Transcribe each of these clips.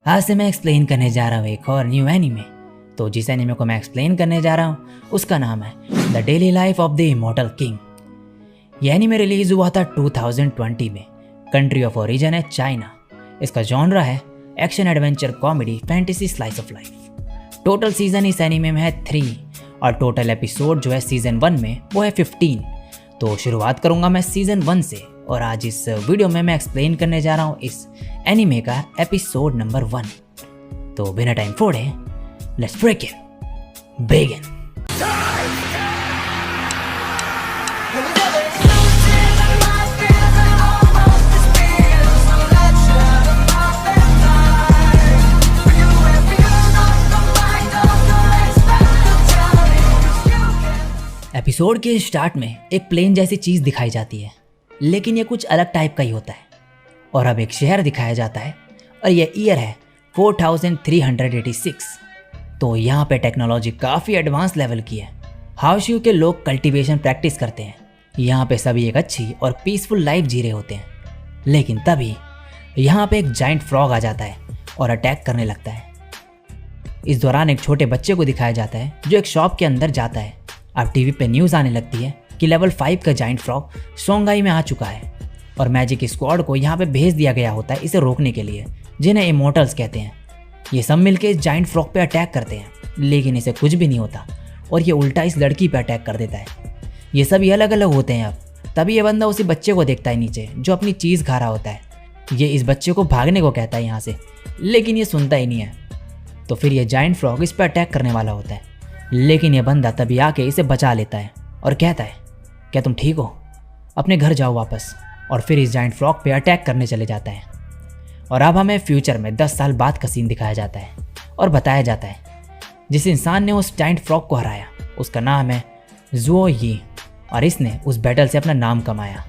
आज से मैं एक्सप्लेन करने जा रहा हूँ एक और न्यू एनीमे। तो जिस एनीमे को मैं एक्सप्लेन करने जा रहा हूँ उसका नाम है the daily life of the immortal king. यह एनीमे रिलीज हुआ था 2020 में। कंट्री ऑफ ओरिजिन है चाइना। इसका जॉनरा है action adventure comedy fantasy slice of life. Total season इस एनीमे में है 3 और टोटल एपिसोड जो है सीजन 1 में वो है 15। तो शुरुआत करूँगा मैं सीजन 1 से और आज इस वीडियो में मैं एक्सप्लेन करने जा रहा हूँ इस एनीमे का एपिसोड नंबर 1। तो बिना टाइम फोड़े let's break it begin. Episode के स्टार्ट में एक प्लेन जैसी चीज दिखाई जाती है, लेकिन ये कुछ अलग टाइप का ही होता है। और अब एक शहर दिखाया जाता है और ये ईयर है 4386। तो यहाँ पे टेक्नोलॉजी काफ़ी एडवांस लेवल की है। हाउशियो के लोग कल्टीवेशन प्रैक्टिस करते हैं। यहाँ पे सभी एक अच्छी और पीसफुल लाइफ जी रहे होते हैं। लेकिन तभी यहाँ पे एक जाइंट फ्रॉग आ जाता है और अटैक करने लगता है। इस दौरान एक छोटे बच्चे को दिखाया जाता है जो एक शॉप के अंदर जाता है। अब टीवी पे न्यूज़ आने लगती है कि लेवल 5 का जाइंट फ्रॉग सोंगाई में आ चुका है और मैजिक स्क्वाड को यहाँ पे भेज दिया गया होता है इसे रोकने के लिए, जिन्हें इमोर्टल्स कहते हैं। ये सब मिलके इस जाइंट फ्रॉग पे अटैक करते हैं, लेकिन इसे कुछ भी नहीं होता और ये उल्टा इस लड़की पे अटैक कर देता है। ये सभी अलग अलग होते हैं। अब तभी ये बंदा उसी बच्चे को देखता है नीचे जो अपनी चीज़ खा रहा होता है। ये इस बच्चे को भागने को कहता है यहाँ से, लेकिन ये सुनता ही नहीं है। तो फिर ये जाइंट फ्रॉग इस पर अटैक करने वाला होता है, लेकिन ये बंदा तभी आके इसे बचा लेता है और कहता है क्या तुम ठीक हो, अपने घर जाओ वापस। और फिर इस जाइंट फ्रॉग पे अटैक करने चले जाता है। और अब हमें फ्यूचर में 10 साल बाद का सीन दिखाया जाता है और बताया जाता है जिस इंसान ने उस जाइंट फ्रॉग को हराया उसका नाम है जुओ यी और इसने उस बैटल से अपना नाम कमाया।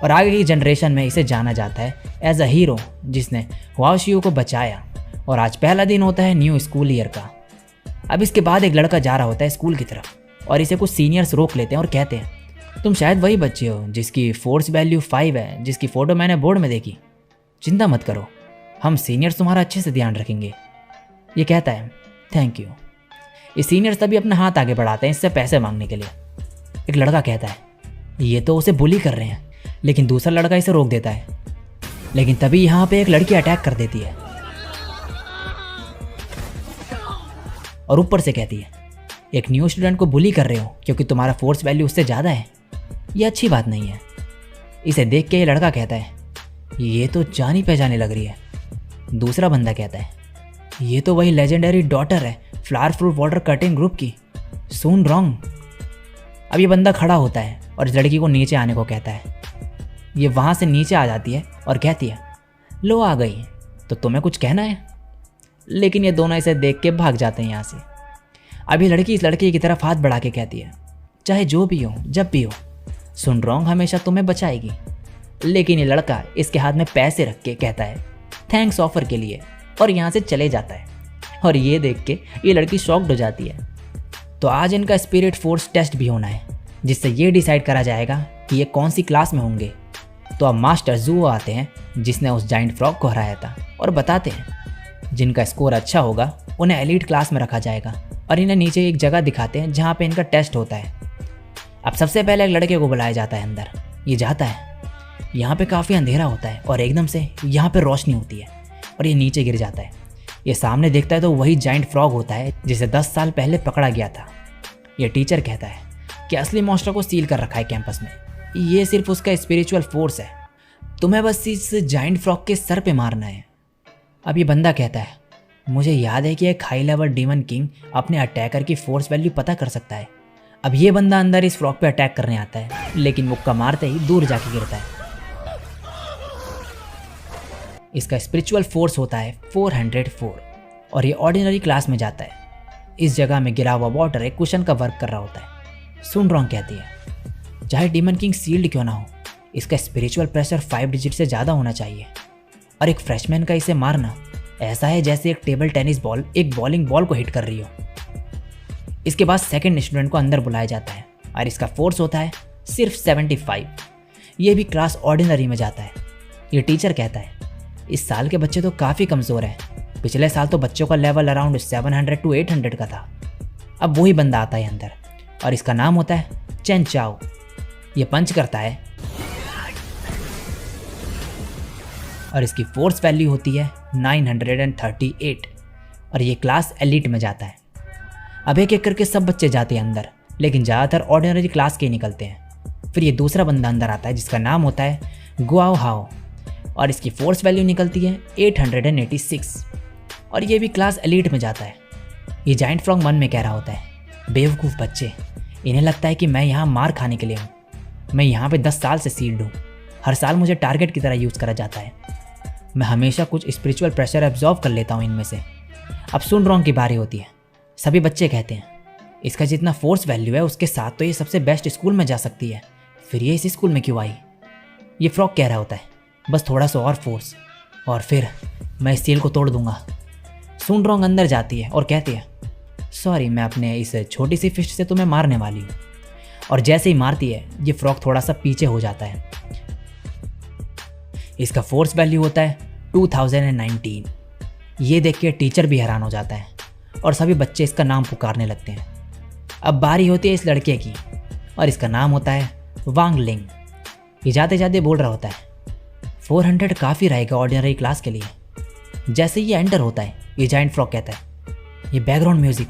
और आगे की जनरेशन में इसे जाना जाता है एज अ हीरो जिसने हाउशियो को बचाया। और आज पहला दिन होता है न्यू स्कूल ईयर का। अब इसके बाद एक लड़का जा रहा होता है स्कूल की तरफ और इसे कुछ सीनियर्स रोक लेते हैं और कहते हैं तुम शायद वही बच्चे हो जिसकी फोर्स वैल्यू 5 है, जिसकी फ़ोटो मैंने बोर्ड में देखी। चिंता मत करो, हम सीनियर्स तुम्हारा अच्छे से ध्यान रखेंगे। ये कहता है थैंक यू। ये सीनियर्स तभी अपना हाथ आगे बढ़ाते हैं इससे पैसे मांगने के लिए। एक लड़का कहता है ये तो उसे बुली कर रहे हैं, लेकिन दूसरा लड़का इसे रोक देता है। लेकिन तभी यहाँ पे एक लड़की अटैक कर देती है और ऊपर से कहती है एक न्यू स्टूडेंट को बुली कर रहे हो क्योंकि तुम्हारा फोर्स वैल्यू उससे ज़्यादा है, ये अच्छी बात नहीं है। इसे देख के ये लड़का कहता है ये तो जानी पहचानी लग रही है। दूसरा बंदा कहता है ये तो वही लेजेंडरी डॉटर है flower fruit water cutting group की, सुन रॉन्ग। अब ये बंदा खड़ा होता है और इस लड़की को नीचे आने को कहता है। ये वहाँ से नीचे आ जाती है और कहती है लो आ गई, तो तुम्हें कुछ कहना है। लेकिन ये दोनों इसे देख के भाग जाते हैं यहाँ से। अब ये लड़की इस लड़के की तरफ हाथ बढ़ा के कहती है चाहे जो भी हो जब भी हो, सुन रॉन्ग हमेशा तुम्हें बचाएगी। लेकिन ये लड़का इसके हाथ में पैसे रख के कहता है थैंक्स ऑफर के लिए और यहाँ से चले जाता है। और ये देख के ये लड़की शॉक्ड हो जाती है। तो आज इनका स्पिरिट फोर्स टेस्ट भी होना है जिससे ये डिसाइड करा जाएगा कि ये कौन सी क्लास में होंगे। तो अब मास्टर जुओ आते हैं जिसने उस जाइंट फ्रॉग को हराया था और बताते हैं जिनका स्कोर अच्छा होगा उन्हें एलीट क्लास में रखा जाएगा। और इन्हें नीचे एक जगह दिखाते हैं जहाँ पे इनका टेस्ट होता है। अब सबसे पहले एक लड़के को बुलाया जाता है अंदर। ये जाता है, यहाँ पे काफ़ी अंधेरा होता है और एकदम से यहाँ पे रोशनी होती है और ये नीचे गिर जाता है। ये सामने देखता है तो वही जाइंट फ्रॉग होता है जिसे 10 साल पहले पकड़ा गया था। ये टीचर कहता है कि असली मॉन्स्टर को सील कर रखा है कैंपस में, ये सिर्फ उसका स्पिरिचुअल फोर्स है, तुम्हें बस इस जाइंट फ्रॉग के सर पे मारना है। अब ये बंदा कहता है मुझे याद है कि एक हाई लेवल डीमन किंग अपने अटैकर की फोर्स वैल्यू पता कर सकता है। अब ये बंदा अंदर इस फ्रॉग पे अटैक करने आता है, लेकिन मुक्का मारते ही दूर जाके गिरता है। इसका स्पिरिचुअल फोर्स होता है 404 और ये ऑर्डिनरी क्लास में जाता है। इस जगह में गिरा हुआ वाटर एक कुशन का वर्क कर रहा होता है। सुन रॉन्ग कहती है चाहे डीमन किंग सील्ड क्यों ना हो, इसका स्पिरिचुअल प्रेशर 5 डिजिट से ज़्यादा होना चाहिए। और एक फ्रेशमैन का इसे मारना ऐसा है जैसे एक टेबल टेनिस बॉल एक बॉलिंग बॉल को हिट कर रही हो। इसके बाद सेकंड स्टूडेंट को अंदर बुलाया जाता है और इसका फोर्स होता है सिर्फ 75। ये भी क्लास ऑर्डिनरी में जाता है। ये टीचर कहता है इस साल के बच्चे तो काफ़ी कमज़ोर हैं, पिछले साल तो बच्चों का लेवल अराउंड 700 to 800 का था। अब वही बंदा आता है अंदर और इसका नाम होता है चेन चाओ। ये पंच करता है और इसकी फोर्स वैल्यू होती है 938 और ये क्लास एलिट में जाता है। अब एक एक करके सब बच्चे जाते हैं अंदर, लेकिन ज़्यादातर ऑर्डिनरी क्लास के ही निकलते हैं। फिर ये दूसरा बंदा अंदर आता है जिसका नाम होता है गुआओ हाओ और इसकी फोर्स वैल्यू निकलती है 886 और ये भी क्लास एलिट में जाता है। ये जाइंट फ्रॉग मन में कह रहा होता है, बेवकूफ़ बच्चे, इन्हें लगता है कि मैं यहाँ मार खाने के लिए हूँ। मैं यहाँ पे 10 साल से सील्ड हूँ। हर साल मुझे टारगेट की तरह यूज़ करा जाता है। मैं हमेशा कुछ स्पिरिचुअल प्रेशर एब्जॉर्व कर लेता हूँ इनमें से। अब सुन रॉन्ग की बारी होती है। सभी बच्चे कहते हैं इसका जितना फोर्स वैल्यू है उसके साथ तो ये सबसे बेस्ट स्कूल में जा सकती है, फिर ये इस स्कूल में क्यों आई। ये फ्रॉग कह रहा होता है, बस थोड़ा सा और फोर्स और फिर मैं इस सील को तोड़ दूंगा। सुन रॉन्ग अंदर जाती है और कहती है, सॉरी, मैं अपने इस छोटी सी फिस्ट से तुम्हें मारने वाली हूँ। और जैसे ही मारती है ये फ्रॉग थोड़ा सा पीछे हो जाता है। इसका फोर्स वैल्यू होता है 2019। ये देख के टीचर भी हैरान हो जाता है और सभी बच्चे इसका नाम पुकारने लगते हैं। अब बारी होती है इस लड़के की और इसका नाम होता है वांग लिंग। ये जाते जाते बोल रहा होता है, 400 काफ़ी रहेगा ऑर्डिनरी क्लास के लिए। जैसे ये एंटर होता है ये जाइंट फ्रॉग कहता है, ये बैकग्राउंड म्यूजिक,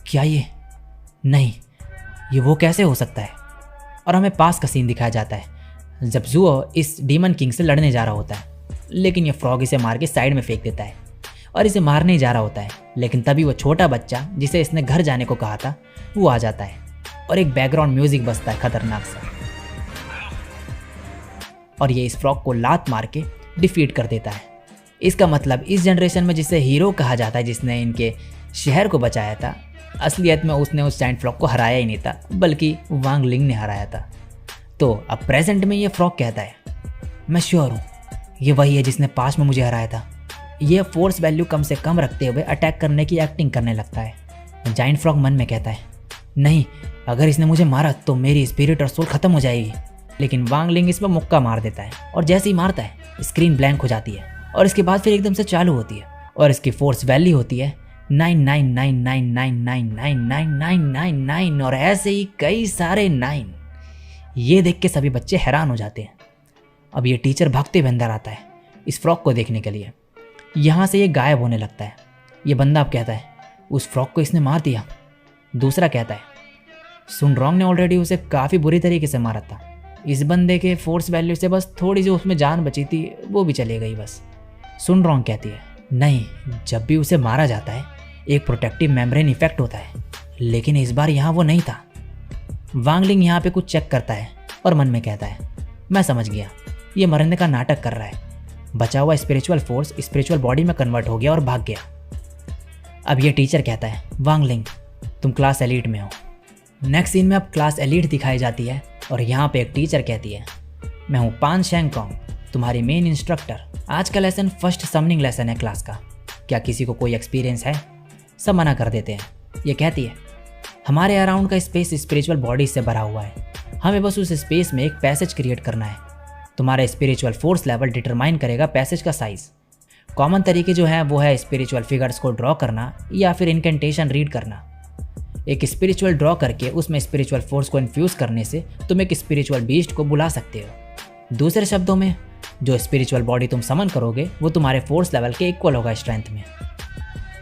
क्या ये? नहीं, ये वो कैसे हो सकता है? और हमें पास का सीन दिखाया जाता है जब जुओ इस डीमन किंग से लड़ने जा रहा होता है, लेकिन ये फ्रॉग इसे मार के साइड में फेंक देता है और इसे मारने ही जा रहा होता है। लेकिन तभी वो छोटा बच्चा जिसे इसने घर जाने को कहा था वो आ जाता है और एक बैकग्राउंड म्यूजिक बजता है खतरनाक सा और ये इस फ्रॉग को लात मार के डिफीट कर देता है। इसका मतलब इस जनरेशन में जिसे हीरो कहा जाता है, जिसने इनके शहर को बचाया था, असलियत में उसने उस जाइंट फ्रॉग को हराया ही नहीं था, बल्कि वांग लिंग ने हराया था। तो अब प्रेजेंट में ये फ्रॉग कहता है, मैं श्योर हूँ ये वही है जिसने पास्ट में मुझे हराया था। ये फोर्स वैल्यू कम से कम रखते हुए अटैक करने की एक्टिंग करने लगता है। जाइंट फ्रॉग मन में कहता है, नहीं, अगर इसने मुझे मारा तो मेरी स्पिरिट और सोल खत्म हो जाएगी। लेकिन वांग लिंग इस पर मुक्का मार देता है और जैसे ही मारता है स्क्रीन ब्लैंक हो जाती है और इसके बाद फिर एकदम से चालू होती है और इसकी फोर्स वैल्यू होती है 99999999999 और ऐसे ही कई सारे 9। ये देख के सभी बच्चे हैरान हो जाते हैं। अब ये टीचर भागते हुए अंदर आता है इस फ्रॉग को देखने के लिए। यहाँ से ये गायब होने लगता है। ये बंदा अब कहता है, उस फ्रॉग को इसने मार दिया। दूसरा कहता है, सुन रॉन्ग ने ऑलरेडी उसे काफ़ी बुरी तरीके से मारा था। इस बंदे के फोर्स वैल्यू से बस थोड़ी सी उसमें जान बची थी, वो भी चली गई बस। सुन रॉन्ग कहती है, नहीं, जब भी उसे मारा जाता है एक प्रोटेक्टिव मेम्ब्रेन इफेक्ट होता है, लेकिन इस बार यहाँ वो नहीं था। वांग लिंग यहाँ पे कुछ चेक करता है और मन में कहता है, मैं समझ गया, ये मरने का नाटक कर रहा है। बचा हुआ स्पिरिचुअल फोर्स स्पिरिचुअल बॉडी में कन्वर्ट हो गया और भाग गया। अब ये टीचर कहता है, वांग लिंग, तुम क्लास एलीट में हो। नेक्स्ट सीन में अब क्लास एलीट दिखाई जाती है और यहाँ पे एक टीचर कहती है, मैं हूँ पान शेंगकोंग, तुम्हारी मेन इंस्ट्रक्टर। आज का लेसन फर्स्ट समनिंग लेसन है क्लास का। क्या किसी को कोई एक्सपीरियंस है? सब मना कर देते हैं। ये कहती है, हमारे अराउंड का स्पेस स्पिरिचुअल बॉडी से भरा हुआ है, हमें बस उस स्पेस में एक पैसेज क्रिएट करना है। तुम्हारा स्पिरिचुअल फोर्स लेवल डिटरमाइन करेगा पैसेज का साइज़। कॉमन तरीके जो है वो है स्पिरिचुअल फिगर्स को ड्रॉ करना या फिर इनकेंटेशन रीड करना। एक स्पिरिचुअल ड्रॉ करके उसमें स्पिरिचुअल फोर्स को इन्फ्यूज़ करने से तुम एक स्पिरिचुअल बीस्ट को बुला सकते हो। दूसरे शब्दों में, जो स्पिरिचुअल बॉडी तुम समन करोगे वो तुम्हारे फोर्स लेवल के इक्वल होगा स्ट्रेंथ में।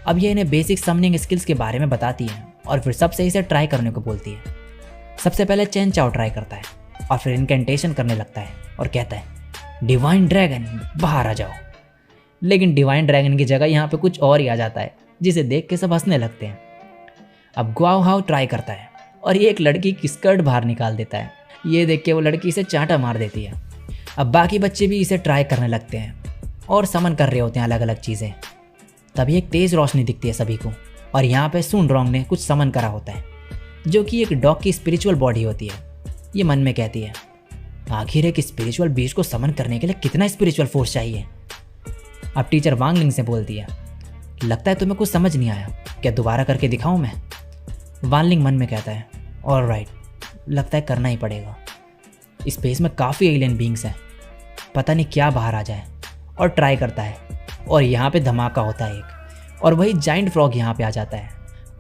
अब ये इन्हें बेसिक समनिंग स्किल्स के बारे में बताती है और फिर सबसे इसे ट्राई करने को बोलती है। सबसे पहले चेन चाओ ट्राई करता है और फिर इनकेंटेशन करने लगता है और कहता है, डिवाइन ड्रैगन बाहर आ जाओ। लेकिन डिवाइन ड्रैगन की जगह यहाँ पे कुछ और ही आ जाता है, जिसे देख के सब हंसने लगते हैं। अब गुआओ हाओ ट्राई करता है और ये एक लड़की की स्कर्ट बाहर निकाल देता है। ये देख के वो लड़की इसे चांटा मार देती है। अब बाकी बच्चे भी इसे ट्राई करने लगते हैं और समन कर रहे होते हैं अलग अलग चीज़ें। तभी एक तेज़ रोशनी दिखती है सभी को और यहाँ पे सुन रॉन्ग ने कुछ समन करा होता है, जो कि एक डॉग की स्पिरिचुअल बॉडी होती है। ये मन में कहती है, आखिर एक स्पिरिचुअल बीस्ट को समन करने के लिए कितना स्पिरिचुअल फोर्स चाहिए। अब टीचर वांग लिंग से बोलती है, लगता है तुम्हें कुछ समझ नहीं आया, क्या दोबारा करके दिखाऊं मैं? वांग लिंग मन में कहता है, ऑलराइट, लगता है करना ही पड़ेगा। स्पेस में काफ़ी एलियन बींग्स हैं, पता नहीं क्या बाहर आ जाए और ट्राई करता है और यहाँ पे धमाका होता है एक, और वही जाइंट फ्रॉग यहाँ पे आ जाता है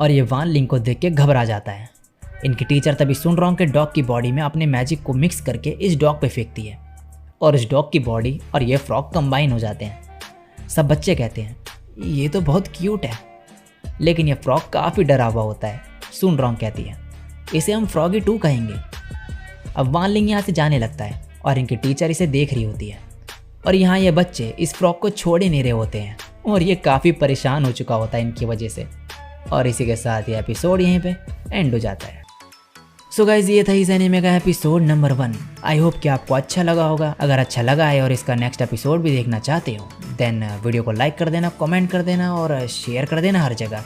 और ये वान लिंग को देख के घबरा जाता है। इनकी टीचर तभी सुन रॉन्ग के डॉग की बॉडी में अपने मैजिक को मिक्स करके इस डॉग पे फेंकती है और इस डॉग की बॉडी और ये फ्रॉग कंबाइन हो जाते हैं। सब बच्चे कहते हैं ये तो बहुत क्यूट है, लेकिन ये फ्रॉग काफ़ी डरा हुआ होता है। सुन रॉन्ग कहती है इसे हम फ्रॉगी 2 कहेंगे। अब वान लिंग यहाँ से जाने लगता है और इनकी टीचर इसे देख रही होती है और यहाँ ये बच्चे इस फ्रॉग को छोड़ ही नहीं रहे होते हैं और ये काफ़ी परेशान हो चुका होता है इनकी वजह से। और इसी के साथ ये एपिसोड यहीं पे एंड हो जाता है। सो गाइज ये था इस एनीमे का एपिसोड नंबर 1। आई होप कि आपको अच्छा लगा होगा। अगर अच्छा लगा है और इसका नेक्स्ट एपिसोड भी देखना चाहते हो देन वीडियो को लाइक कर देना, कमेंट कर देना और शेयर कर देना हर जगह।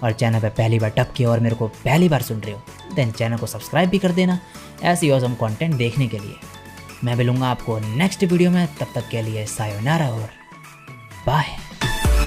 और चैनल पे पहली बार टप किया और मेरे को पहली बार सुन रहे हो देन चैनल को सब्सक्राइब भी कर देना ऐसी ऑसम कंटेंट देखने के लिए। मैं मिलूँगा आपको नेक्स्ट वीडियो में, तब तक के लिए सायोनारा और बाय।